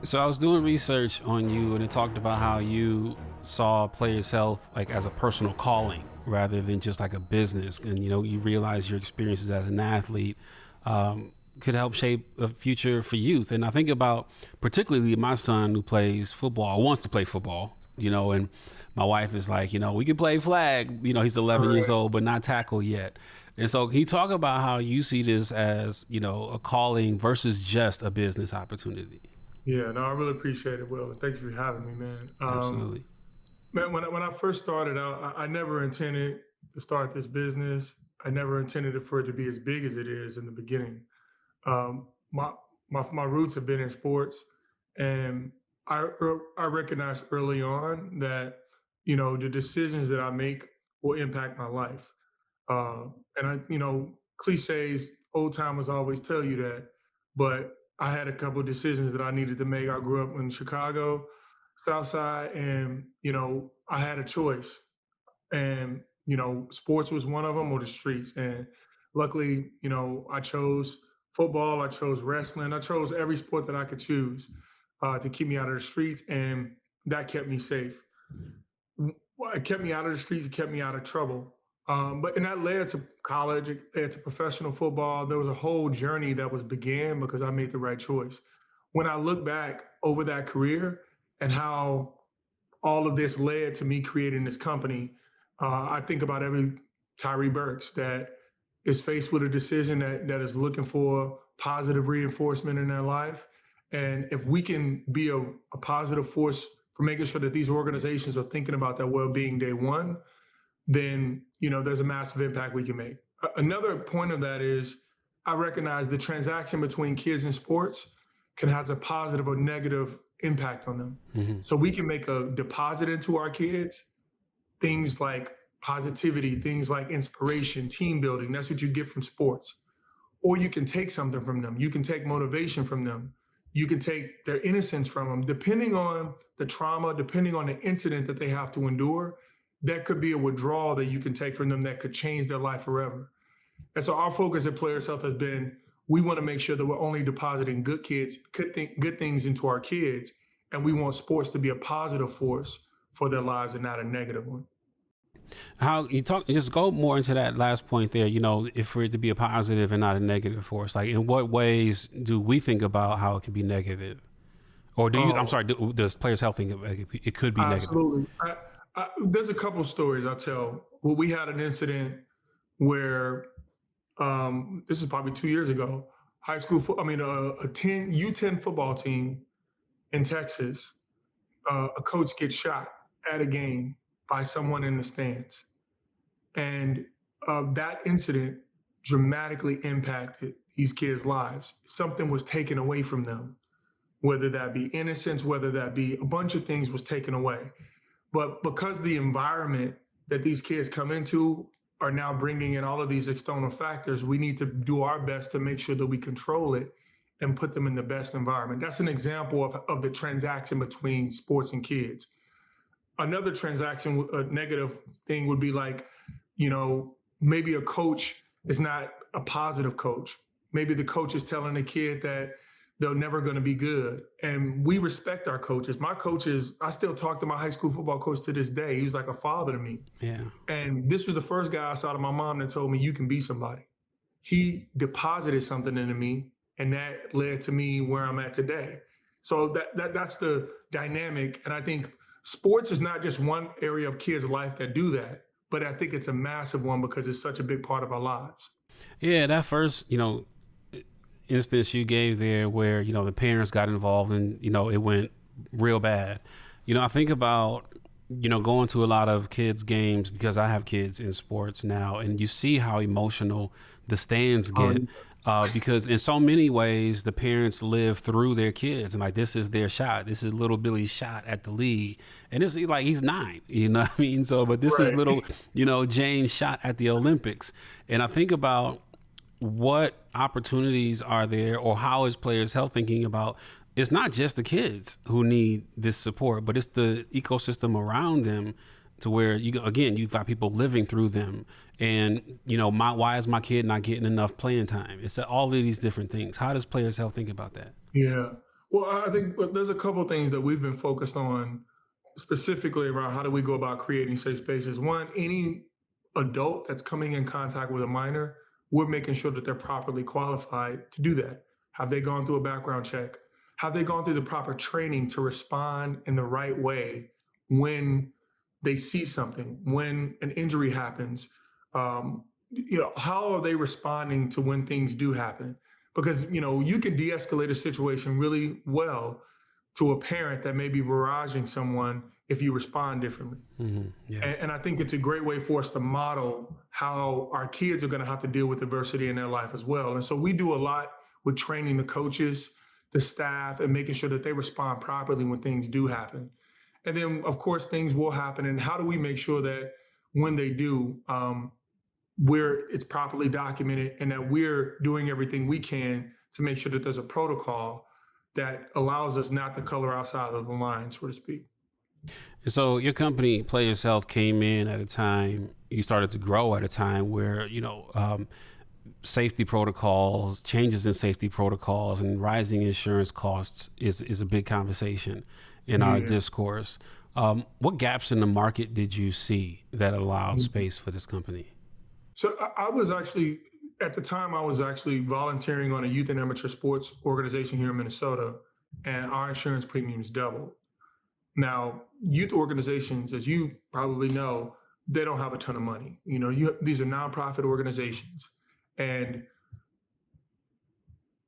So I was doing research on you, and it talked about how you saw players' health like as a personal calling rather than just like a business. And you realize your experiences as an athlete could help shape a future for youth. And I think about particularly my son who plays football, or wants to play football. And my wife is like, we can play flag. He's 11 years old, but not tackle yet. And so can you talk about how you see this as, a calling versus just a business opportunity? Yeah, no, I really appreciate it, Will. Thank you for having me, man. Absolutely. Man, when I first started out, I never intended to start this business. I never intended for it to be as big as it is in the beginning. Um, my, my roots have been in sports, and I recognized early on that the decisions that I make will impact my life. And cliches, old timers always tell you that, but I had a couple of decisions that I needed to make. I grew up in Chicago, South Side, and I had a choice, and sports was one of them, or the streets. And luckily, I chose football, I chose wrestling, I chose every sport that I could choose to keep me out of the streets, and that kept me safe. Well, it kept me out of the streets, it kept me out of trouble. And that led to college, it led to professional football. There was a whole journey that was began because I made the right choice. When I look back over that career and how all of this led to me creating this company, I think about every Tyrre Burks that is faced with a decision that is looking for positive reinforcement in their life. And if we can be a positive force for making sure that these organizations are thinking about their well-being day one, then there's a massive impact we can make. Another point of that is I recognize the transaction between kids and sports can have a positive or negative impact on them. Mm-hmm. So we can make a deposit into our kids, things like positivity, things like inspiration, team building. That's what you get from sports. Or you can take something from them. You can take motivation from them. You can take their innocence from them. Depending on the trauma, depending on the incident that they have to endure, that could be a withdrawal that you can take from them that could change their life forever. And so our focus at Players Health has been, we want to make sure that we're only depositing good things into our kids. And we want sports to be a positive force for their lives and not a negative one. How you talk, just go more into that last point there, if for it to be a positive and not a negative force, like in what ways do we think about how it could be negative? Or does Players Health think it could be absolutely. negative? There's a couple of stories I'll tell. Well, we had an incident where this is probably 2 years ago. A U10 football team in Texas. A coach gets shot at a game by someone in the stands, and that incident dramatically impacted these kids' lives. Something was taken away from them, whether that be innocence, whether that be a bunch of things was taken away. But because the environment that these kids come into are now bringing in all of these external factors, we need to do our best to make sure that we control it and put them in the best environment. That's an example of the transaction between sports and kids. Another transaction, a negative thing would be like, maybe a coach is not a positive coach. Maybe the coach is telling a kid that they're never going to be good. And we respect our coaches. My coaches, I still talk to my high school football coach to this day. He was like a father to me. Yeah. And this was the first guy I saw to my mom that told me, you can be somebody. He deposited something into me, and that led to me where I'm at today. So that's the dynamic. And I think sports is not just one area of kids' life that do that, but I think it's a massive one because it's such a big part of our lives. Yeah, that first, instance you gave there where, the parents got involved and, it went real bad. I think about, going to a lot of kids' games because I have kids in sports now, and you see how emotional the stands get. Because in so many ways, the parents live through their kids, and like, this is their shot. This is little Billy's shot at the league. And it's like, he's 9, you know what I mean? So, but this is little, Jane's shot at the Olympics. And I think about what opportunities are there, or how is Players Health thinking about, it's not just the kids who need this support, but it's the ecosystem around them, to where you've got people living through them. And, why is my kid not getting enough playing time? It's all of these different things. How does Players Health think about that? Yeah. Well, I think there's a couple of things that we've been focused on specifically around how do we go about creating safe spaces. One, any adult that's coming in contact with a minor, we're making sure that they're properly qualified to do that. Have they gone through a background check? Have they gone through the proper training to respond in the right way when they see something, when an injury happens? How are they responding to when things do happen? Because you can de-escalate a situation really well to a parent that may be barraging someone if you respond differently. Yeah. And I think it's a great way for us to model how our kids are going to have to deal with adversity in their life as well. And so we do a lot with training the coaches, the staff, and making sure that they respond properly when things do happen. And then, of course, things will happen. And how do we make sure that when they do, it's properly documented and that we're doing everything we can to make sure that there's a protocol that allows us not to color outside of the line, so to speak. So your company, Players Health, came in at a time, you started to grow at a time where, safety protocols, changes in safety protocols and rising insurance costs is a big conversation in our discourse. What gaps in the market did you see that allowed space for this company? So I was actually, at the time, I was actually volunteering on a youth and amateur sports organization here in Minnesota, and our insurance premiums doubled. Now, youth organizations, as you probably know, they don't have a ton of money. These are nonprofit organizations. And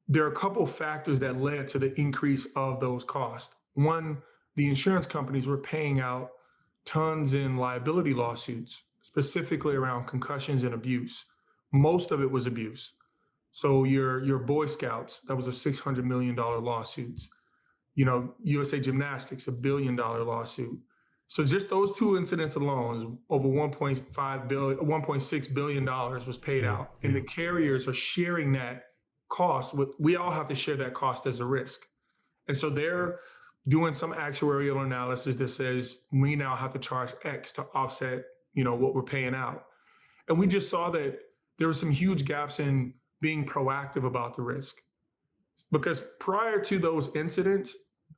there are a couple of factors that led to the increase of those costs. One, the insurance companies were paying out tons in liability lawsuits, specifically around concussions and abuse. Most of it was abuse. So your Boy Scouts, that was a $600 million lawsuit. USA Gymnastics, $1 billion lawsuit. So just those two incidents alone is over $1.6 billion was paid out. And the carriers are sharing that cost we all have to share that cost as a risk. And so they're doing some actuarial analysis that says we now have to charge X to offset, what we're paying out. And we just saw that there were some huge gaps in being proactive about the risk. Because prior to those incidents,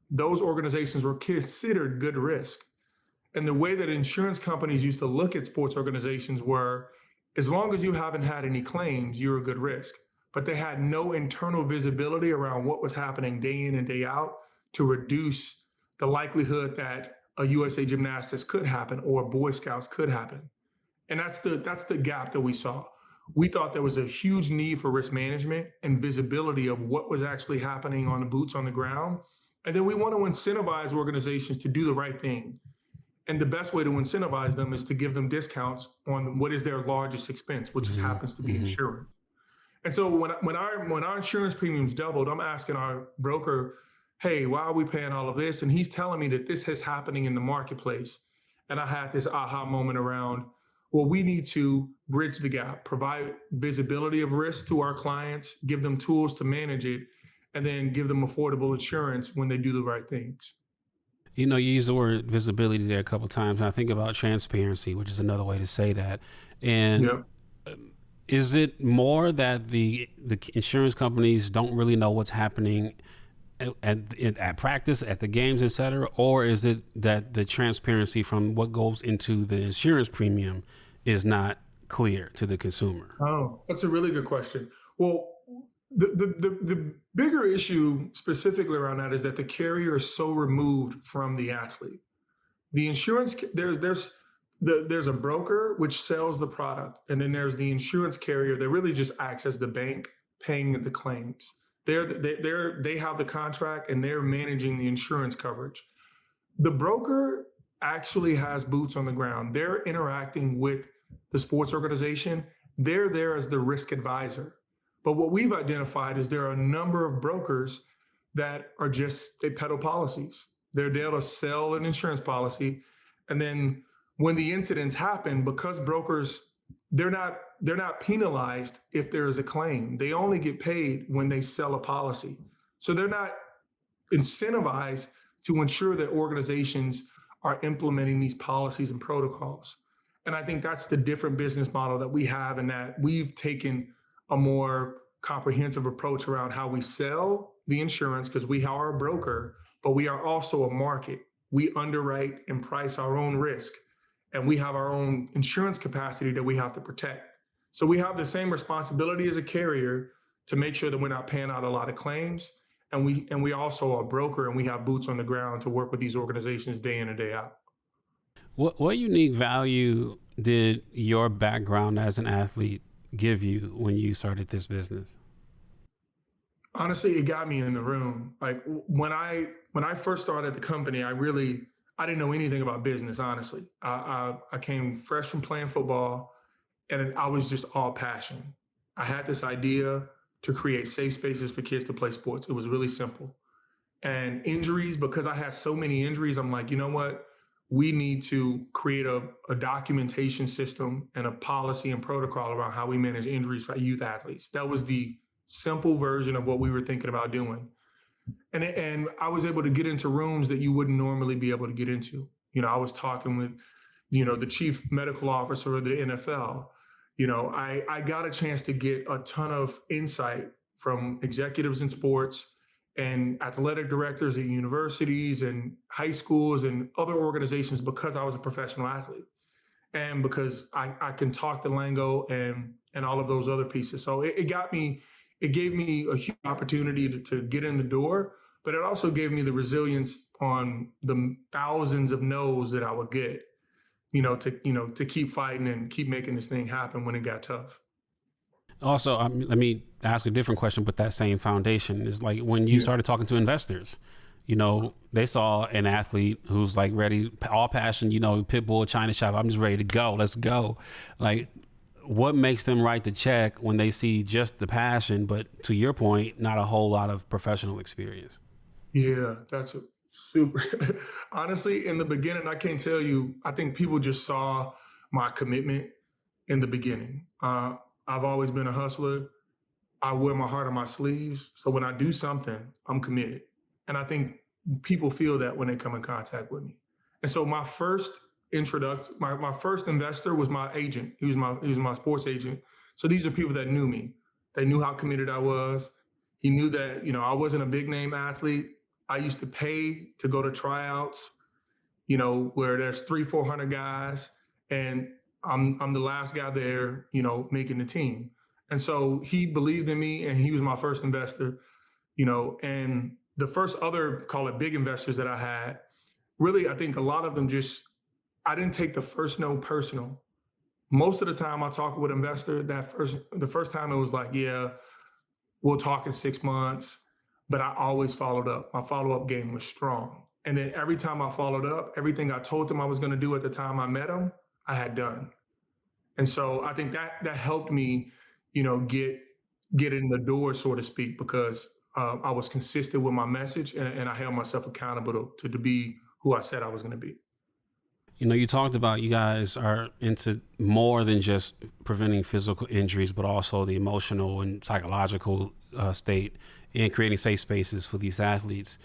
those organizations were considered good risk. And the way that insurance companies used to look at sports organizations were, as long as you haven't had any claims, you're a good risk. But they had no internal visibility around what was happening day in and day out to reduce the likelihood that a USA Gymnastics could happen or Boy Scouts could happen. And that's the gap that we saw. We thought there was a huge need for risk management and visibility of what was actually happening on the boots on the ground. And then we want to incentivize organizations to do the right thing. And the best way to incentivize them is to give them discounts on what is their largest expense, which happens to be insurance. And so when our insurance premiums doubled, I'm asking our broker, hey, why are we paying all of this? And he's telling me that this is happening in the marketplace. And I had this aha moment around, well, we need to bridge the gap, provide visibility of risk to our clients, give them tools to manage it, and then give them affordable insurance when they do the right things. You use the word visibility there a couple of times, and I think about transparency, which is another way to say that. And is it more that the insurance companies don't really know what's happening at practice, at the games, et cetera, or is it that the transparency from what goes into the insurance premium is not clear to the consumer? Oh, that's a really good question. Well, the bigger issue specifically around that is that the carrier is so removed from the athlete. The insurance, there's a broker which sells the product, and then there's the insurance carrier that really just acts as the bank paying the claims. They have the contract and they're managing the insurance coverage. The broker actually has boots on the ground. They're interacting with the sports organization. They're there as the risk advisor. But what we've identified is there are a number of brokers that are they peddle policies. They're there to sell an insurance policy. And then when the incidents happen, because brokers, they're not penalized if there is a claim. They only get paid when they sell a policy. So they're not incentivized to ensure that organizations are implementing these policies and protocols. And I think that's the different business model that we have, and that we've taken a more comprehensive approach around how we sell the insurance because we are a broker, but we are also a market. We underwrite and price our own risk, and we have our own insurance capacity that we have to protect. So we have the same responsibility as a carrier to make sure that we're not paying out a lot of claims. And we also are a broker, and we have boots on the ground to work with these organizations day in and day out. What unique value did your background as an athlete give you when you started this business? Honestly, it got me in the room. Like when I first started the company, I didn't know anything about business. Honestly, I came fresh from playing football, and I was just all passion. I had this idea to create safe spaces for kids to play sports. It was really simple. And injuries, because I had so many injuries, I'm like, you know what? We need to create a documentation system and a policy and protocol around how we manage injuries for youth athletes. That was the simple version of what we were thinking about doing. And I was able to get into rooms that you wouldn't normally be able to get into. I was talking with, the chief medical officer of the NFL. I got a chance to get a ton of insight from executives in sports and athletic directors at universities and high schools and other organizations because I was a professional athlete and because I can talk the lingo and all of those other pieces. So it gave me a huge opportunity to get in the door, but it also gave me the resilience on the thousands of no's that I would get, to keep fighting and keep making this thing happen when it got tough. Also, let me ask a different question with that same foundation. Is like when you started talking to investors, they saw an athlete who's like ready, all passion, pit bull, China shop. I'm just ready to go. Let's go. Like, what makes them write the check when they see just the passion, but to your point, not a whole lot of professional experience? Yeah, that's a super. Honestly, in the beginning, I can't tell you. I think people just saw my commitment in the beginning. I've always been a hustler. I wear my heart on my sleeves. So when I do something, I'm committed. And I think people feel that when they come in contact with me. And so my first introduction, my first investor was my agent. He was my sports agent. So these are people that knew me. They knew how committed I was. He knew that, I wasn't a big name athlete. I used to pay to go to tryouts, where there's 300-400 guys, and I'm the last guy there, making the team. And so he believed in me, and he was my first investor, and the first other, call it big investors that I had, really, I think a lot of them I didn't take the first no personal. Most of the time I talk with an investor, the first time it was like, yeah, we'll talk in 6 months, but I always followed up. My follow-up game was strong. And then every time I followed up, everything I told them I was going to do at the time I met them, I had done. And so I think that helped me, get in the door, so to speak, because I was consistent with my message and I held myself accountable to be who I said I was going to be. You talked about you guys are into more than just preventing physical injuries, but also the emotional and psychological state and creating safe spaces for these athletes.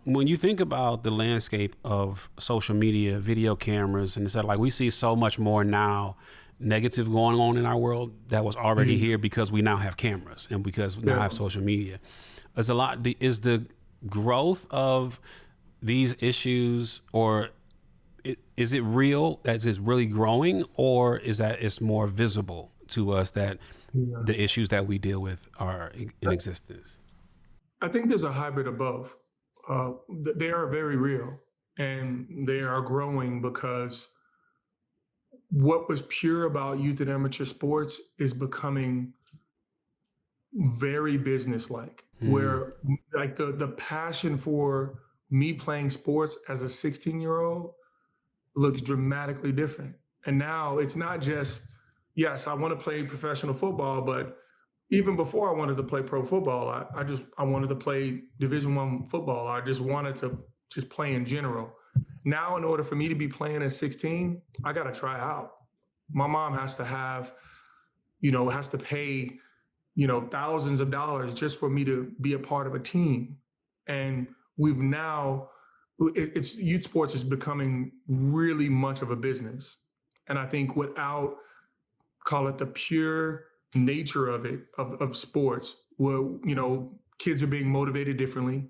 When you think about the landscape of social media, video cameras, and it's like we see so much more now negative going on in our world that was already here because we now have cameras and because we now have social media. There's a lot. Is the growth of these issues, or is it real? Is it really growing, or is that it's more visible to us that the issues that we deal with are in existence? I think there's a hybrid of both. They are very real, and they are growing because what was pure about youth and amateur sports is becoming very business-like, where like the passion for me playing sports as a 16-year-old looks dramatically different. And now it's not just, yes, I want to play professional football, but even before I wanted to play pro football, I wanted to play Division I football. I just wanted to just play in general. Now, in order for me to be playing at 16, I got to try out. My mom has to has to pay, thousands of dollars just for me to be a part of a team. And it's youth sports is becoming really much of a business. And I think without, call it the pure nature of it, of sports, where, kids are being motivated differently,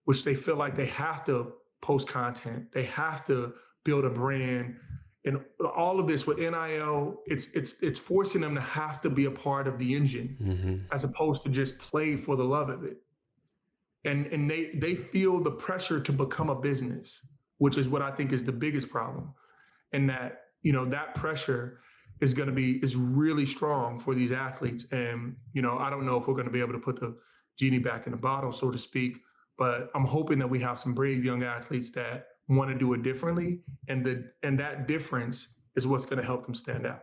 which they feel like they have to post content, they have to build a brand, and all of this with NIL, it's forcing them to have to be a part of the engine as opposed to just play for the love of it. And they feel the pressure to become a business, which is what I think is the biggest problem. And that, that pressure is really strong for these athletes. And, I don't know if we're going to be able to put the genie back in the bottle, so to speak, but I'm hoping that we have some brave young athletes that want to do it differently. And that difference is what's going to help them stand out.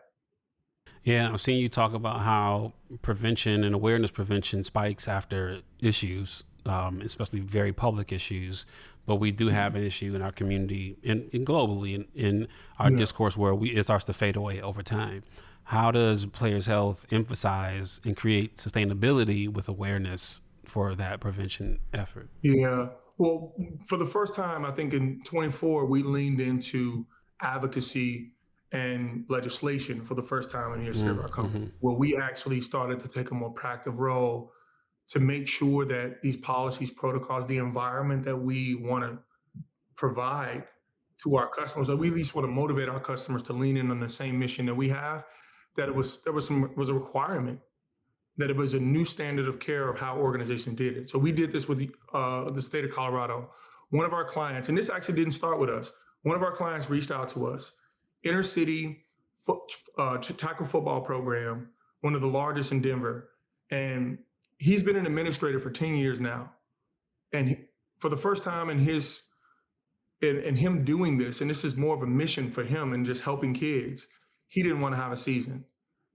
Yeah, I've seen you talk about how prevention and awareness prevention spikes after issues, especially very public issues. But we do have an issue in our community and globally in our discourse where it starts to fade away over time. How does players' health emphasize and create sustainability with awareness for that prevention effort? Yeah. Well, for the first time, I think in 24, we leaned into advocacy and legislation for the first time in the history of our company, where we actually started to take a more proactive role to make sure that these policies, protocols, the environment that we want to provide to our customers, that we at least want to motivate our customers to lean in on the same mission that we have, that was a requirement, that it was a new standard of care of how organizations did it. So we did this with the state of Colorado. One of our clients, and this actually didn't start with us, one of our clients reached out to us, inner city tackle football program, one of the largest in Denver. And he's been an administrator for 10 years now. And for the first time in him doing this, and this is more of a mission for him and just helping kids, he didn't want to have a season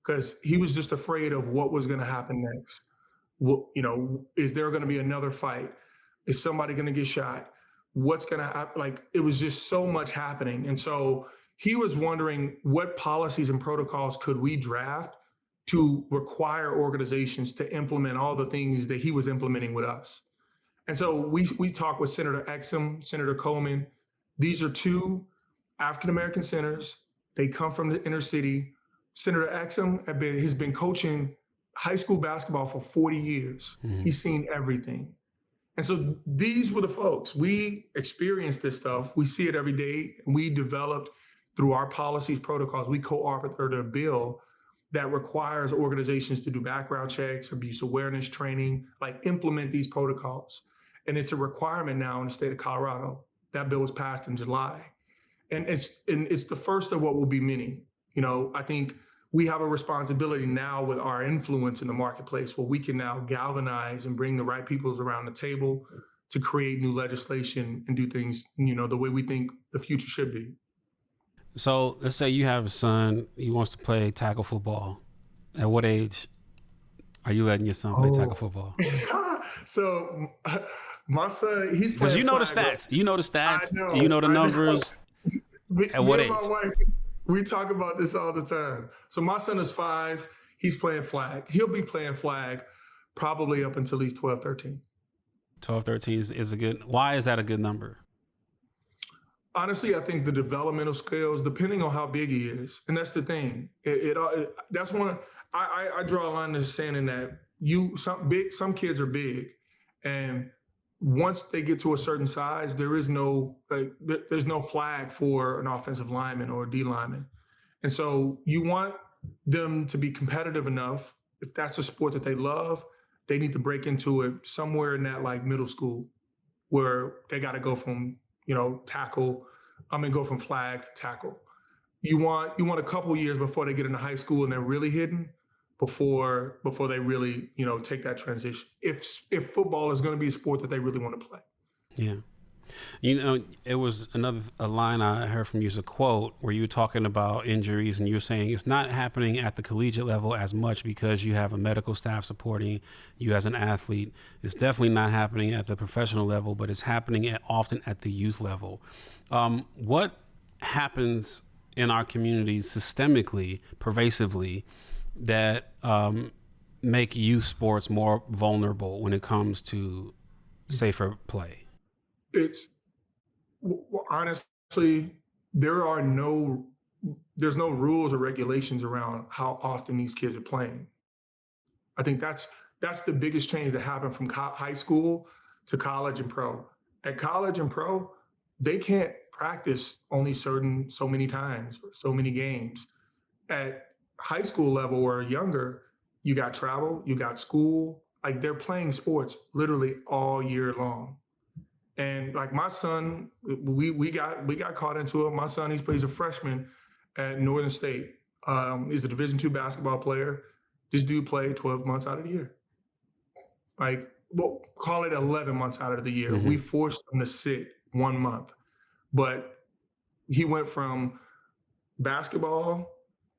because he was just afraid of what was going to happen next. Is there going to be another fight? Is somebody going to get shot? What's going to happen? Like, it was just so much happening. And so he was wondering what policies and protocols could we draft to require organizations to implement all the things that he was implementing with us. And so we talked with Senator Exum, Senator Coleman. These are two African-American senators. They come from the inner city. Senator Exum has been coaching high school basketball for 40 years. He's seen everything. And so these were the folks. We experienced this stuff. We see it every day. And we developed through our policies, protocols, we co-authored a bill that requires organizations to do background checks, abuse awareness training, like implement these protocols. And it's a requirement now in the state of Colorado. That bill was passed in July. And it's the first of what will be many. I think we have a responsibility now with our influence in the marketplace where we can now galvanize and bring the right peoples around the table to create new legislation and do things, the way we think the future should be. So let's say you have a son, he wants to play tackle football. At what age are you letting your son play tackle football? So my son, he's playing. Because you know the stats. You know the stats. You know the numbers. At what age? My wife, we talk about this all the time. So my son is 5. He's playing flag. He'll be playing flag probably up until he's 12, 13. 12, 13 is a good. Why is that a good number? Honestly, I think the developmental skills, depending on how big he is, and that's the thing. That's one. I draw a line in the sand in that some kids are big, and once they get to a certain size, there's no flag for an offensive lineman or a D lineman, and so you want them to be competitive enough. If that's a sport that they love, they need to break into it somewhere in that like middle school, where they got to go from go from flag to tackle. You want a couple years before they get into high school and they're really hidden before they really, take that transition. If football is going to be a sport that they really want to play. Yeah. It was a line I heard from you, as a quote where you were talking about injuries and you were saying it's not happening at the collegiate level as much because you have a medical staff supporting you as an athlete. It's definitely not happening at the professional level, but it's happening often at the youth level. What happens in our communities systemically, pervasively, that make youth sports more vulnerable when it comes to safer play? Honestly, there's no rules or regulations around how often these kids are playing. I think that's that's the biggest change that happened from high school to college and pro. At college and pro, they can't practice only so many times or so many games. At high school level or younger, you got travel, you got school, like they're playing sports literally all year long. And like my son, we got caught into it. My son, he plays a freshman at Northern State. He's a Division II basketball player. This dude played 12 months out of the year. Like, well, call it 11 months out of the year. We forced him to sit 1 month. But he went from basketball,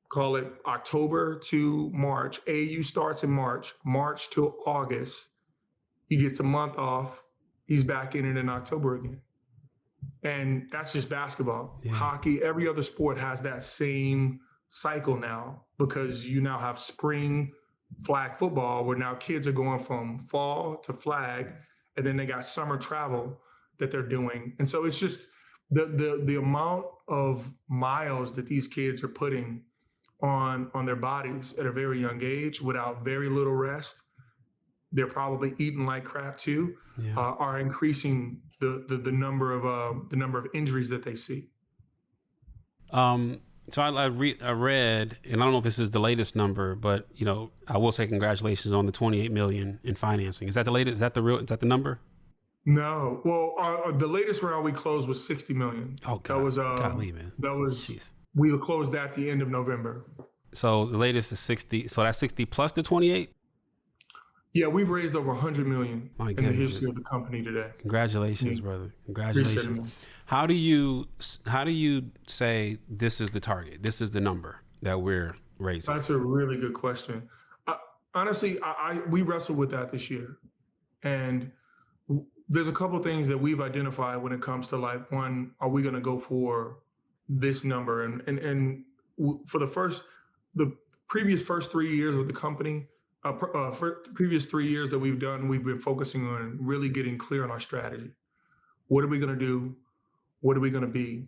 call it October to March. AAU starts in March to August. He gets a month off. He's back in it in October again. And that's just basketball. Yeah. Hockey, every other sport has that same cycle now, because you now have spring flag football where now kids are going from fall to flag, and then they got summer travel that they're doing. And so it's just the amount of miles that these kids are putting on their bodies at a very young age without very little rest. They're probably eating like crap too, are increasing the number of injuries that they see. So I read, and I don't know if this is the latest number, but I will say congratulations on the $28 million in financing. Is that the latest? Is that the number? No. Well, the latest round we closed was $60 million. Oh God, golly, man. Jeez. We closed that at the end of November. So the latest is 60. So that's 60 plus the 28. Yeah, we've raised over $100 million in the history of the company today. Congratulations, brother. Congratulations. How do you say this is the target? This is the number that we're raising? That's a really good question. Honestly, we wrestled with that this year. And there's a couple of things that we've identified when it comes to, like, one, are we going to go for this number? And for the previous first 3 years of the company, for the previous 3 years that we've been focusing on really getting clear on our strategy. What are we going to do? What are we going to be?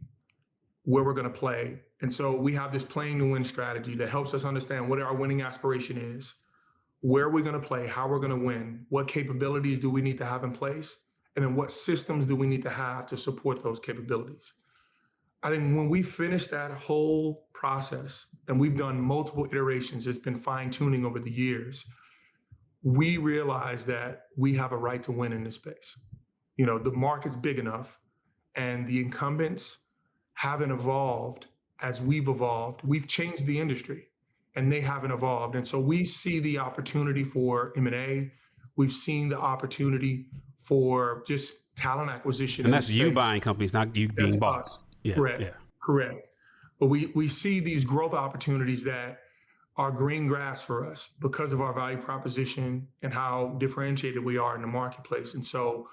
Where we're going to play? And so we have this playing to win strategy that helps us understand what our winning aspiration is, where we're going to play, how we're going to win, what capabilities do we need to have in place, and then what systems do we need to have to support those capabilities. I think when we finish that whole process, and we've done multiple iterations, it's been fine-tuning over the years, we realize that we have a right to win in this space. The market's big enough, and the incumbents haven't evolved as we've evolved. We've changed the industry, and they haven't evolved. And so we see the opportunity for M&A. We've seen the opportunity for just talent acquisition. And that's you buying companies, not you being bought. Yeah, correct. But we see these growth opportunities that are green grass for us because of our value proposition and how differentiated we are in the marketplace. And so,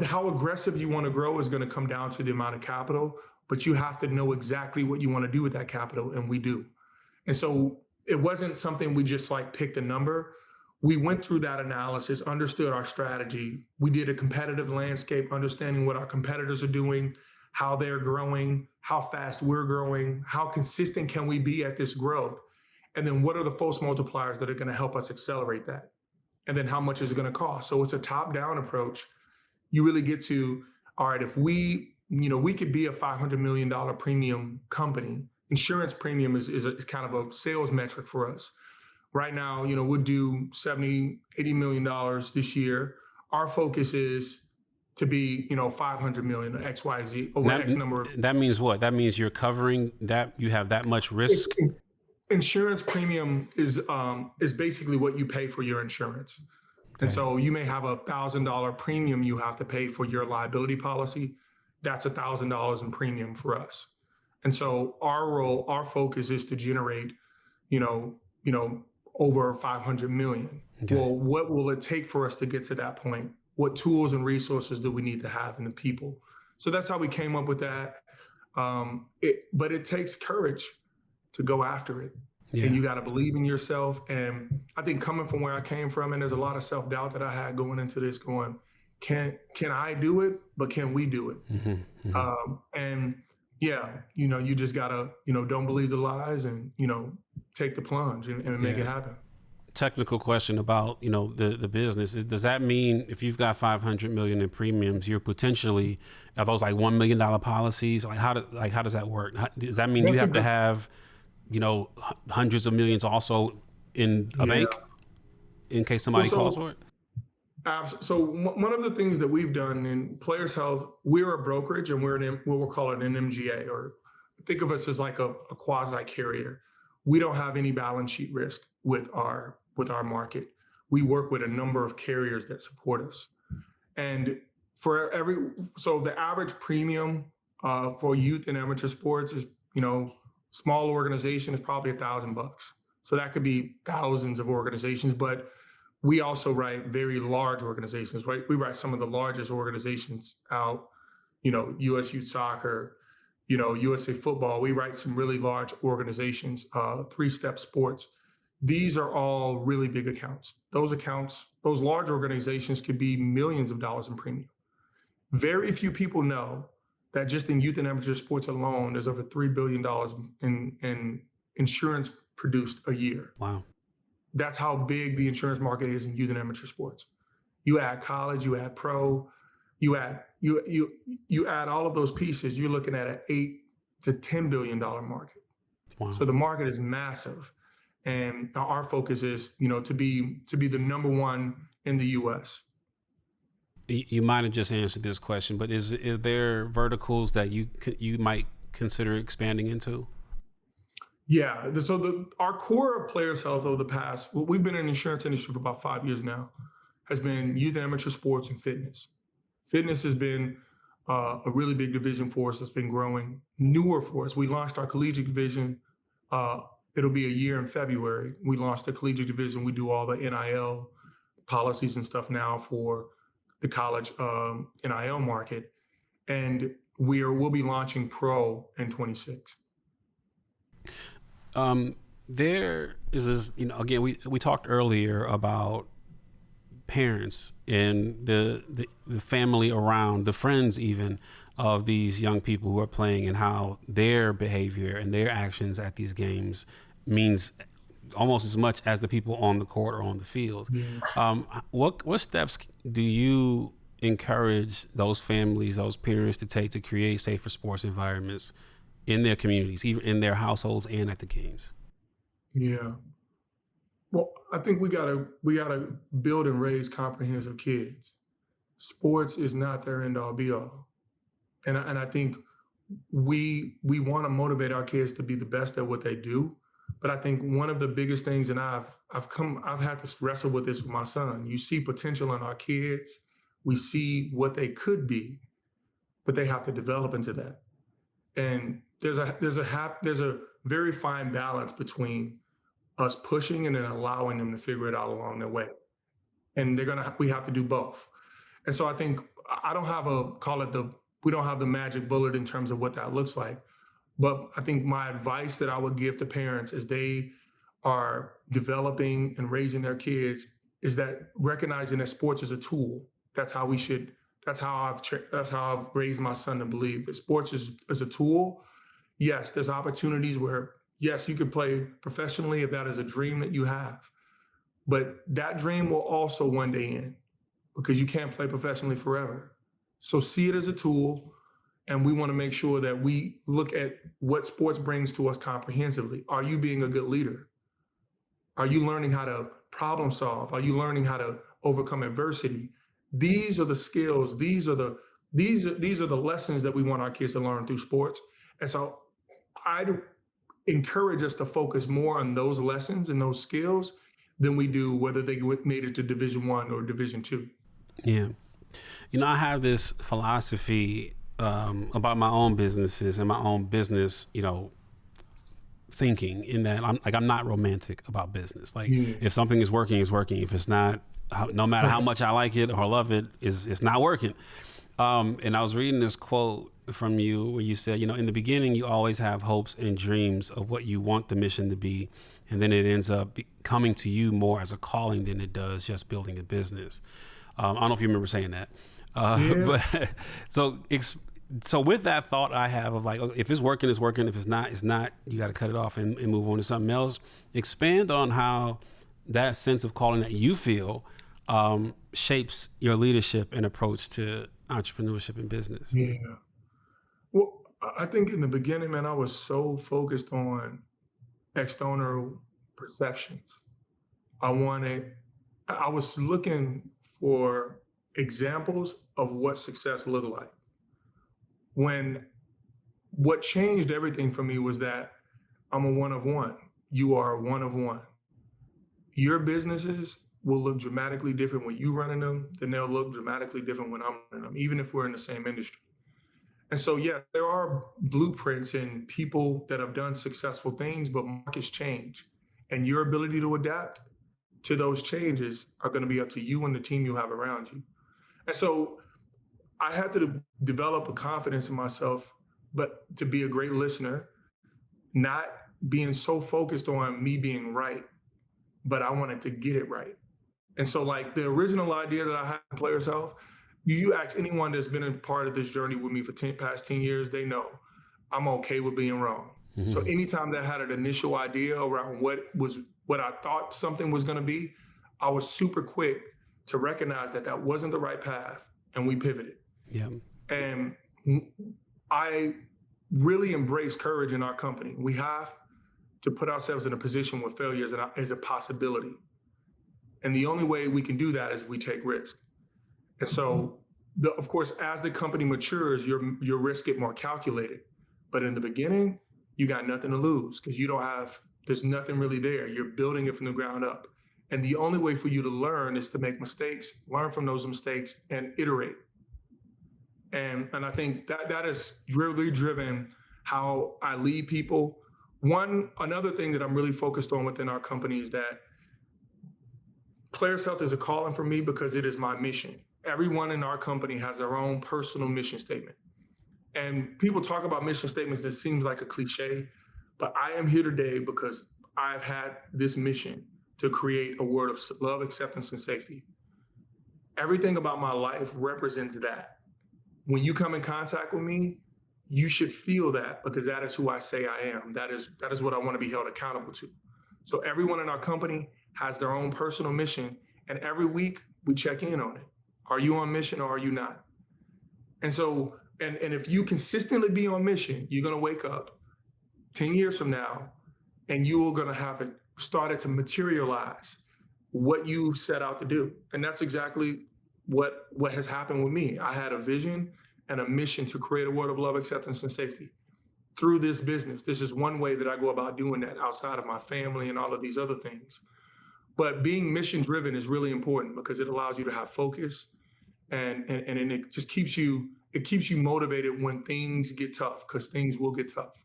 how aggressive you want to grow is going to come down to the amount of capital, but you have to know exactly what you want to do with that capital, and we do. And so it wasn't something we just picked a number. We went through that analysis, understood our strategy. We did a competitive landscape, understanding what our competitors are doing, how they're growing, how fast we're growing, how consistent can we be at this growth, and then what are the force multipliers that are going to help us accelerate that, and then how much is it going to cost. So it's a top-down approach. You really get to, all right, if we could be a $500 million premium company. Insurance premium is kind of a sales metric for us. Right now, we'll do $70, $80 million this year. Our focus is to be, $500 million, XYZ, over X number of. That means what? That means you're covering that, you have that much risk? Insurance premium is basically what you pay for your insurance. Okay. And so you may have a $1,000 premium you have to pay for your liability policy. That's $1,000 in premium for us. And so our focus is to generate, over 500 million. Okay. Well, what will it take for us to get to that point? What tools and resources do we need to have in the people? So that's how we came up with that. But it takes courage to go after it. Yeah. And you got to believe in yourself. And I think coming from where I came from, and there's a lot of self-doubt that I had going into this, can I do it? But can we do it? Mm-hmm. And yeah, you just gotta, don't believe the lies and, take the plunge and make it Yeah. happen. Technical question about the business is, does that mean if you've got 500 million in premiums, you're potentially, are those like $1 million policies? Like how does that work? Does that mean you That's a have to good, have hundreds of millions also in a yeah. bank in case Well, somebody calls so for it? one of the things that we've done in Players Health, we're a brokerage and we're what we'll call it an MGA, or think of us as like a quasi carrier. We don't have any balance sheet risk with our market. We work with a number of carriers that support us, and so the average premium for youth and amateur sports is, small organization is probably $1,000. So that could be thousands of organizations, but we also write very large organizations, right? We write some of the largest organizations out, US Youth Soccer, USA Football. We write some really large organizations, Three Step Sports. These are all really big accounts. Those large organizations could be millions of dollars in premium. Very few people know that just in youth and amateur sports alone, there's over $3 billion in insurance produced a year. Wow. That's how big the insurance market is in youth and amateur sports. You add college, you add pro, you add all of those pieces, you're looking at an $8 to $10 billion market. Wow. So the market is massive. And our focus is, to be the number one in the US. You might have just answered this question, but is there verticals that you might consider expanding into? Yeah. So our core of Players Health over the past, we've been in the insurance industry for about 5 years now, has been youth and amateur sports and fitness. Fitness has been a really big division for us that's been growing. Newer for us, we launched our collegiate division. It'll be a year in February. We launched the collegiate division. We do all the NIL policies and stuff now for the college NIL market. And we'll be launching pro in 26. There is this, again, we talked earlier about parents and the family around, the friends even of these young people who are playing, and how their behavior and their actions at these games means almost as much as the people on the court or on the field. Yeah. What steps do you encourage those families, those parents to take to create safer sports environments in their communities, even in their households and at the games? Yeah. Well, I think we gotta build and raise comprehensive kids. Sports is not their end all be all. And I think we want to motivate our kids to be the best at what they do. But I think one of the biggest things, and I've had to wrestle with this with my son. You see potential in our kids. We see what they could be, but they have to develop into that. And there's a very fine balance between us pushing and then allowing them to figure it out along their way. And we have to do both. And so I think we don't have the magic bullet in terms of what that looks like. But I think my advice that I would give to parents as they are developing and raising their kids is that recognizing that sports is a tool. That's how I've raised my son to believe that sports is a tool. Yes, there's opportunities where, yes, you could play professionally if that is a dream that you have. But that dream will also one day end, because you can't play professionally forever. So see it as a tool. And we want to make sure that we look at what sports brings to us comprehensively. Are you being a good leader? Are you learning how to problem solve? Are you learning how to overcome adversity? These are the skills. These are the lessons that we want our kids to learn through sports. And so I'd encourage us to focus more on those lessons and those skills than we do whether they made it to Division I or Division II. Yeah. I have this philosophy about my own businesses and my own business, thinking, in that I'm not romantic about business. Like, if something is working, it's working. If it's not, no matter how much I like it or love it, it's not working. And I was reading this quote from you where you said, in the beginning, you always have hopes and dreams of what you want the mission to be. And then it ends up coming to you more as a calling than it does just building a business. I don't know if you remember saying that. But so So with that thought I have of like, if it's working, it's working. If it's not, it's not. You got to cut it off and move on to something else. Expand on how that sense of calling that you feel shapes your leadership and approach to entrepreneurship and business. Yeah. Well, I think in the beginning, man, I was so focused on external perceptions. I was looking for examples of what success looked like. What changed everything for me was that I'm a one of one. You are a one of one. Your businesses will look dramatically different when you running them than they'll look dramatically different when I'm running them, even if we're in the same industry. And so, yeah, there are blueprints and people that have done successful things, but markets change. And your ability to adapt to those changes are going to be up to you and the team you have around you. And so I had to develop a confidence in myself, but to be a great listener, not being so focused on me being right, but I wanted to get it right. And so like the original idea that I had in Players Health, you ask anyone that's been a part of this journey with me for past 10 years, they know I'm okay with being wrong. Mm-hmm. So anytime that I had an initial idea around what I thought something was going to be, I was super quick to recognize that wasn't the right path, and we pivoted. Yeah. And I really embrace courage in our company. We have to put ourselves in a position where failure is a possibility. And the only way we can do that is if we take risk. And so, of course, as the company matures, your risks get more calculated. But in the beginning, you got nothing to lose because there's nothing really there. You're building it from the ground up. And the only way for you to learn is to make mistakes, learn from those mistakes, and iterate. And I think that has really driven how I lead people. Another thing that I'm really focused on within our company is that Players Health is a calling for me because it is my mission. Everyone in our company has their own personal mission statement. And people talk about mission statements that seems like a cliche, but I am here today because I've had this mission to create a world of love, acceptance, and safety. Everything about my life represents that. When you come in contact with me, you should feel that because that is who I say I am. That is what I want to be held accountable to. So everyone in our company has their own personal mission, and every week we check in on it. Are you on mission or are you not? And so, and if you consistently be on mission, you're going to wake up 10 years from now and you're going to have it started to materialize what you set out to do. And that's exactly what has happened with me. I had a vision and a mission to create a world of love, acceptance, and safety through this business. This is one way that I go about doing that outside of my family and all of these other things. But being mission driven is really important because it allows you to have focus and it just keeps you motivated when things get tough, because things will get tough.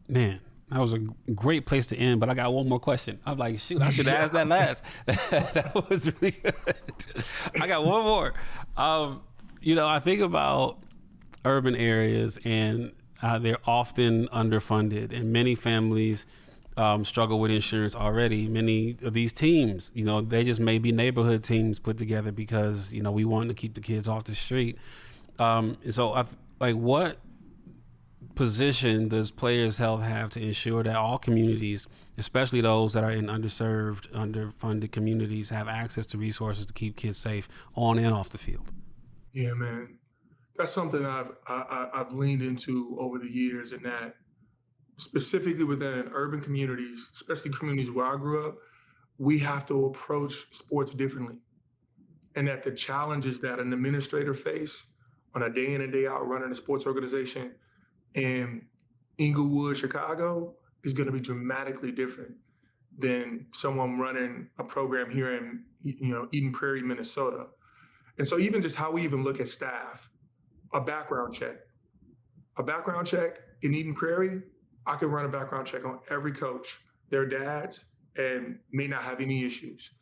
Man, that was a great place to end, but I got one more question. I'm like, shoot, I should have asked that last. That was really good. I got one more. I think about urban areas and they're often underfunded, and many families struggle with insurance already. Many of these teams, they just may be neighborhood teams put together because, we want to keep the kids off the street. So what position does Players Health have to ensure that all communities, especially those that are in underserved, underfunded communities, have access to resources to keep kids safe on and off the field? Yeah, man. That's something I've leaned into over the years, and that specifically within urban communities, especially communities where I grew up, we have to approach sports differently. And that the challenges that an administrator face on a day in and day out running a sports organization in Inglewood, Chicago, is going to be dramatically different than someone running a program here in Eden Prairie, Minnesota. And so even just how we even look at staff, a background check in Eden Prairie, I could run a background check on every coach, their dads, and may not have any issues.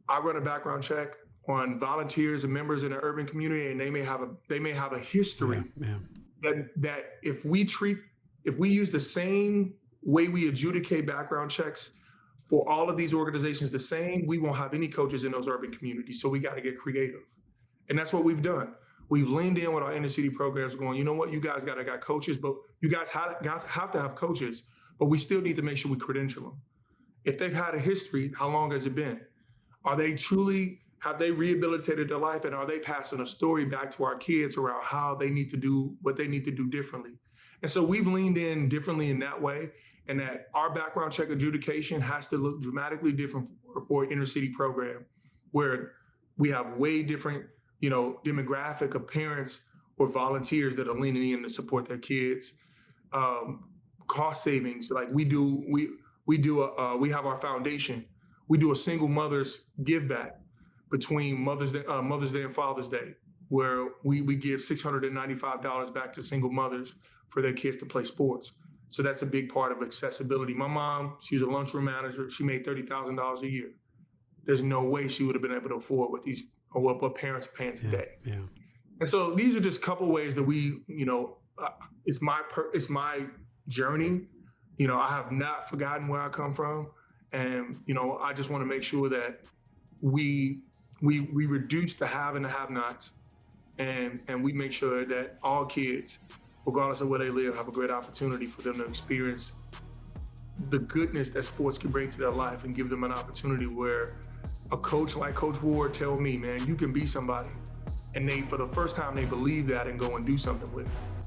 I run a background check on volunteers and members in an urban community, and they may have a history that if we use the same way we adjudicate background checks for all of these organizations the same, we won't have any coaches in those urban communities. So we got to get creative. And that's what we've done. We've leaned in with our inner city programs going, you know what, you guys got coaches, but you guys have to have coaches, but we still need to make sure we credential them. If they've had a history, how long has it been? Have they rehabilitated their life, and are they passing a story back to our kids around how they need to do what they need to do differently? And so we've leaned in differently in that way, and that our background check adjudication has to look dramatically different for an inner city program, where we have way different, demographic of parents or volunteers that are leaning in to support their kids. Cost savings, like we have our foundation. We do a single mother's give back between Mother's Day and Father's Day, where we give $695 back to single mothers for their kids to play sports. So that's a big part of accessibility. My mom, she's a lunchroom manager. She made $30,000 a year. There's no way she would have been able to afford what parents are paying today. Yeah. And so these are just a couple ways that we, it's my journey. I have not forgotten where I come from. And, I just want to make sure that we reduce the have and the have-nots, and we make sure that all kids, regardless of where they live, have a great opportunity for them to experience the goodness that sports can bring to their life, and give them an opportunity where a coach like Coach Ward told me, man, you can be somebody. And for the first time, they believe that and go and do something with it.